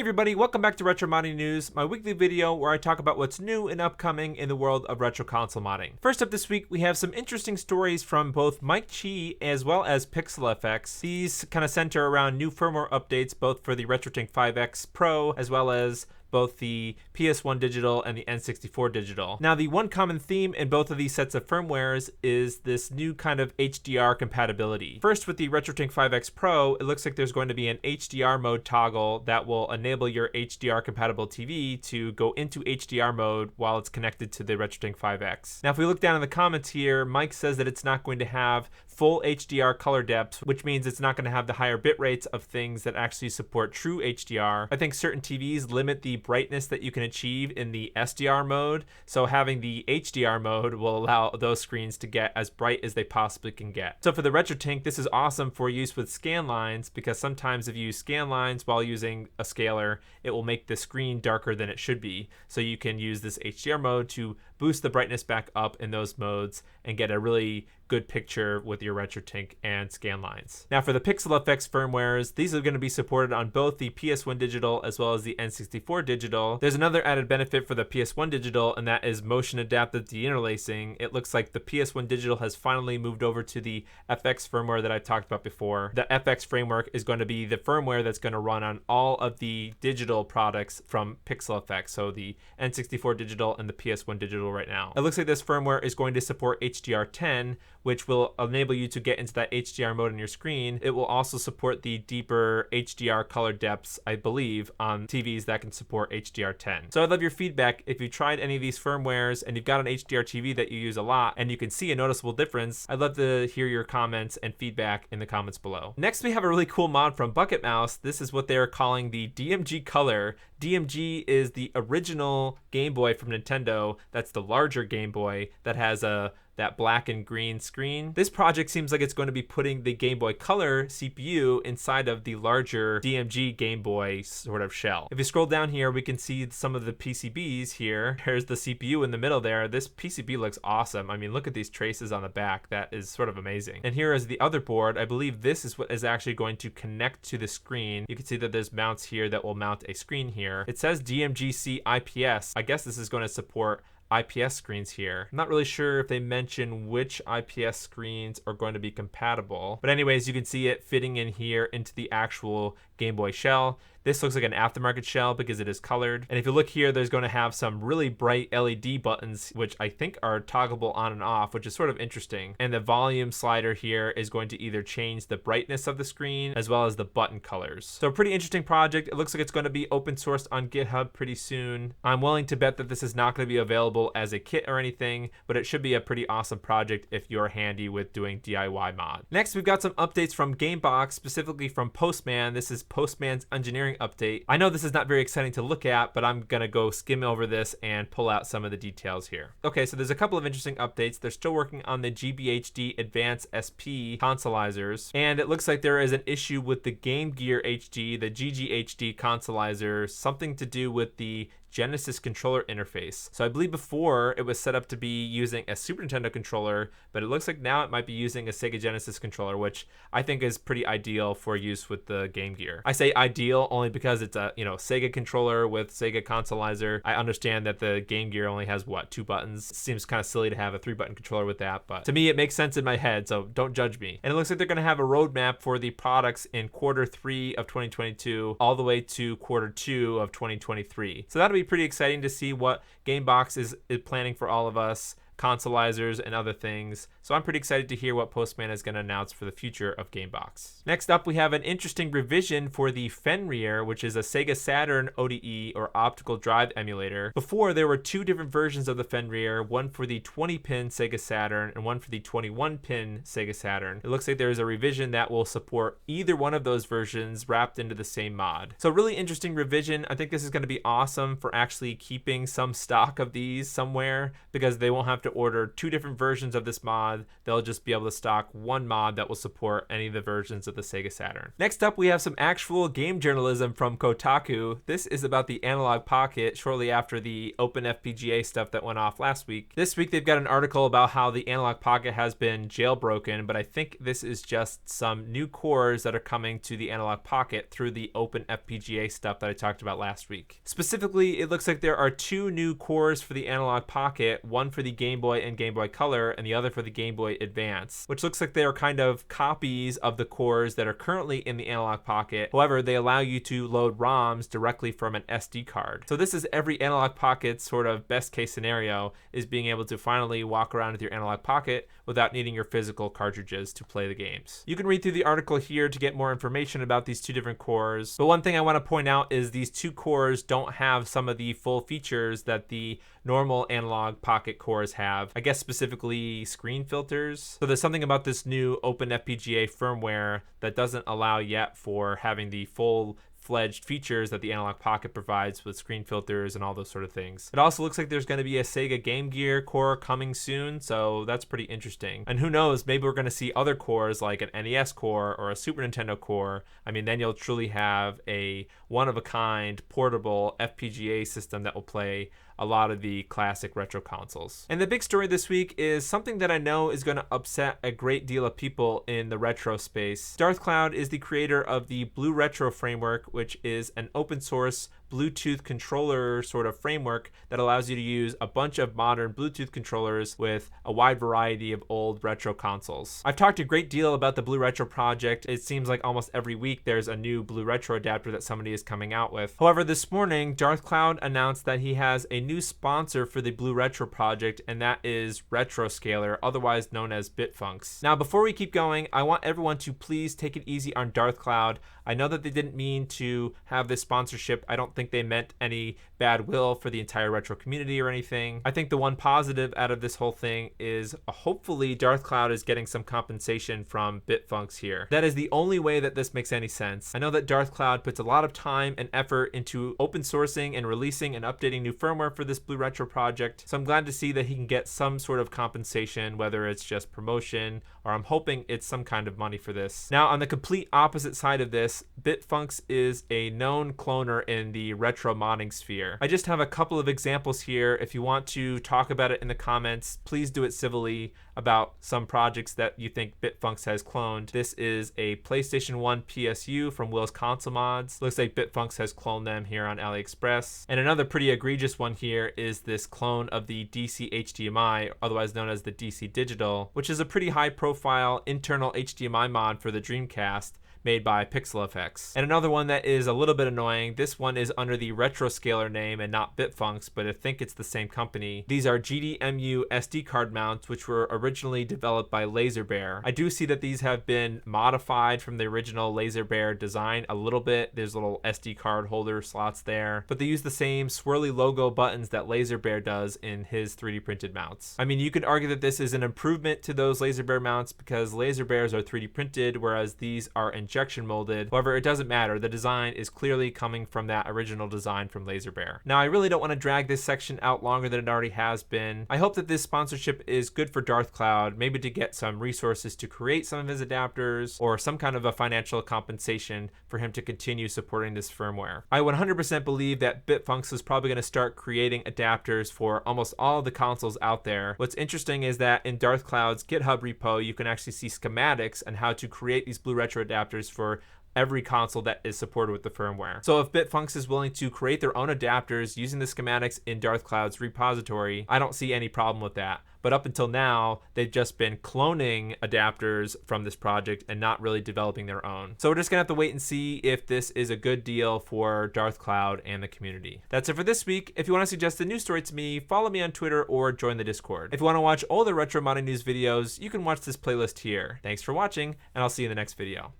everybody, welcome back to Retro Modding News, my weekly video where I talk about what's new and upcoming in the world of retro console modding. First up this week, we have some interesting stories from both Mike Chi as well as PixelFX. These kind of center around new firmware updates both for the RetroTink 5X Pro as well as both the PS1 digital and the N64 digital. Now, the one common theme in both of these sets of firmwares is this new kind of HDR compatibility. First, with the RetroTink 5X Pro, it looks like there's going to be an HDR mode toggle that will enable your HDR compatible TV to go into HDR mode while it's connected to the RetroTink 5X. Now, if we look down in the comments here, Mike says that it's not going to have full HDR color depth, which means it's not going to have the higher bit rates of things that actually support true HDR. I think certain TVs limit the brightness that you can achieve in the SDR mode, so having the HDR mode will allow those screens to get as bright as they possibly can get. So for the RetroTink, this is awesome for use with scan lines, because sometimes if you use scan lines while using a scaler, it will make the screen darker than it should be. So you can use this HDR mode to boost the brightness back up in those modes and get a really good picture with your RetroTink and scan lines. Now for the PixelFX firmwares, these are going to be supported on both the PS1 digital as well as the N64 digital. There's another added benefit for the PS1 digital, and that is motion adaptive deinterlacing. It looks like the PS1 digital has finally moved over to the FX firmware that I talked about before. The FX framework is going to be the firmware that's going to run on all of the digital products from PixelFX, so the N64 digital and the PS1 digital right now. It looks like this firmware is going to support HDR10, which will enable you to get into that HDR mode on your screen. It will also support the deeper HDR color depths, I believe, on TVs that can support HDR10. So I'd love your feedback. If you tried any of these firmwares and you've got an HDR TV that you use a lot and you can see a noticeable difference, I'd love to hear your comments and feedback in the comments below. Next, we have a really cool mod from Bucket Mouse. This is what they're calling the DMG Color. DMG is the original Game Boy from Nintendo. That's the larger Game Boy that has that black and green screen. This project seems like it's going to be putting the Game Boy Color CPU inside of the larger DMG Game Boy sort of shell. If you scroll down here, we can see some of the PCBs here. There's the CPU in the middle there. This PCB looks awesome. I mean, look at these traces on the back. That is sort of amazing. And here is the other board. I believe this is what is actually going to connect to the screen. You can see that there's mounts here that will mount a screen here. It says DMGC IPS. I guess this is going to support IPS screens here. I'm not really sure if they mention which IPS screens are going to be compatible, but anyways, you can see it fitting in here into the actual Game Boy shell. This looks like an aftermarket shell because it is colored. And if you look here, there's going to have some really bright LED buttons, which I think are toggleable on and off, which is sort of interesting. And the volume slider here is going to either change the brightness of the screen as well as the button colors. So a pretty interesting project. It looks like it's going to be open sourced on GitHub pretty soon. I'm willing to bet that this is not going to be available as a kit or anything, but it should be a pretty awesome project if you're handy with doing DIY mod. Next, we've got some updates from GameBox, specifically from Postman. This is Postman's engineering update. I know this is not very exciting to look at, but I'm gonna go skim over this and pull out some of the details here. Okay, so there's a couple of interesting updates. They're still working on the GBHD Advanced SP consoleizers, and it looks like there is an issue with the Game Gear HD, the GGHD consoleizer, something to do with the Genesis controller interface. So I believe before it was set up to be using a Super Nintendo controller, but it looks like now it might be using a Sega Genesis controller, which I think is pretty ideal for use with the Game Gear. I say ideal only because it's a, Sega controller with Sega consoleizer. I understand that the Game Gear only has what, 2 buttons. It seems kind of silly to have a 3-button controller with that, but to me it makes sense in my head, so don't judge me. And it looks like they're going to have a roadmap for the products in Q3 of 2022 all the way to Q2 of 2023. So that'll be pretty exciting to see what GameBox is planning for all of us, consoleizers and other things. So I'm pretty excited to hear what Postman is going to announce for the future of GameBox. Next up, we have an interesting revision for the Fenrir, which is a Sega Saturn ODE or optical drive emulator. Before, there were 2 different versions of the Fenrir, one for the 20-pin Sega Saturn and one for the 21-pin Sega Saturn. It looks like there is a revision that will support either one of those versions wrapped into the same mod. So really interesting revision. I think this is going to be awesome for actually keeping some stock of these somewhere, because they won't have to order 2 different versions of this mod mod, they'll just be able to stock one mod that will support any of the versions of the Sega Saturn. Next up, we have some actual game journalism from Kotaku. This is about the Analogue Pocket shortly after the Open FPGA stuff that went off last week. This week, they've got an article about how the Analogue Pocket has been jailbroken, but I think this is just some new cores that are coming to the Analogue Pocket through the Open FPGA stuff that I talked about last week. Specifically, it looks like there are two new cores for the Analogue Pocket, one for the Game Boy and Game Boy Color, and the other for the Game Boy Advance, which looks like they are kind of copies of the cores that are currently in the Analogue Pocket. However, they allow you to load ROMs directly from an SD card. So this is every Analogue Pocket's sort of best case scenario, is being able to finally walk around with your Analogue Pocket without needing your physical cartridges to play the games. You can read through the article here to get more information about these two different cores, but one thing I want to point out is these two cores don't have some of the full features that the normal Analogue Pocket cores have. I guess specifically screen filters. So there's something about this new Open FPGA firmware that doesn't allow yet for having the full-fledged features that the Analogue Pocket provides with screen filters and all those sort of things. It also looks like there's going to be a Sega Game Gear core coming soon, so that's pretty interesting. And who knows, maybe we're going to see other cores like an NES core or a Super Nintendo core. I mean, then you'll truly have a one-of-a-kind portable FPGA system that will play a lot of the classic retro consoles. And the big story this week is something that I know is going to upset a great deal of people in the retro space. DarthCloud is the creator of the BlueRetro framework, which is an open source Bluetooth controller sort of framework that allows you to use a bunch of modern Bluetooth controllers with a wide variety of old retro consoles. I've talked a great deal about the BlueRetro project. It seems like almost every week there's a new BlueRetro adapter that somebody is coming out with. However, this morning, DarthCloud announced that he has a new sponsor for the BlueRetro project, and that is RetroScaler, otherwise known as Bitfunx. Now, before we keep going, I want everyone to please take it easy on DarthCloud. I know that they didn't mean to have this sponsorship. I don't think they meant any bad will for the entire retro community or anything. I think the one positive out of this whole thing is hopefully DarthCloud is getting some compensation from Bitfunx here. That is the only way that this makes any sense. I know that DarthCloud puts a lot of time and effort into open sourcing and releasing and updating new firmware for this BlueRetro project, so I'm glad to see that he can get some sort of compensation, whether it's just promotion or I'm hoping it's some kind of money for this. Now, on the complete opposite side of this, Bitfunx is a known cloner in the retro modding sphere. I just have a couple of examples here. If you want to talk about it in the comments, please do it civilly about some projects that you think Bitfunx has cloned. This is a PlayStation 1 PSU from Will's Console Mods. Looks like Bitfunx has cloned them here on AliExpress. And another pretty egregious one here is this clone of the DC HDMI, otherwise known as the DC Digital, which is a pretty high profile internal HDMI mod for the Dreamcast, made by PixelFX. And another one that is a little bit annoying, this one is under the RetroScaler name and not Bitfunx, but I think it's the same company. These are GDMU SD card mounts, which were originally developed by LaserBear. I do see that these have been modified from the original LaserBear design a little bit. There's little SD card holder slots there, but they use the same swirly logo buttons that LaserBear does in his 3D printed mounts. I mean, you could argue that this is an improvement to those LaserBear mounts because LaserBears are 3D printed, whereas these are injection molded. However, it doesn't matter. The design is clearly coming from that original design from LaserBear. Now, I really don't want to drag this section out longer than it already has been. I hope that this sponsorship is good for DarthCloud, maybe to get some resources to create some of his adapters or some kind of a financial compensation for him to continue supporting this firmware. I 100% believe that Bitfunx is probably going to start creating adapters for almost all of the consoles out there. What's interesting is that in DarthCloud's GitHub repo, you can actually see schematics on how to create these BlueRetro adapters for every console that is supported with the firmware. So if Bitfunx is willing to create their own adapters using the schematics in DarthCloud's repository, I don't see any problem with that. But up until now, they've just been cloning adapters from this project and not really developing their own. So we're just gonna have to wait and see if this is a good deal for DarthCloud and the community. That's it for this week. If you want to suggest a news story to me, follow me on Twitter or join the Discord. If you want to watch all the retro modding news videos, you can watch this playlist here. Thanks for watching, and I'll see you in the next video.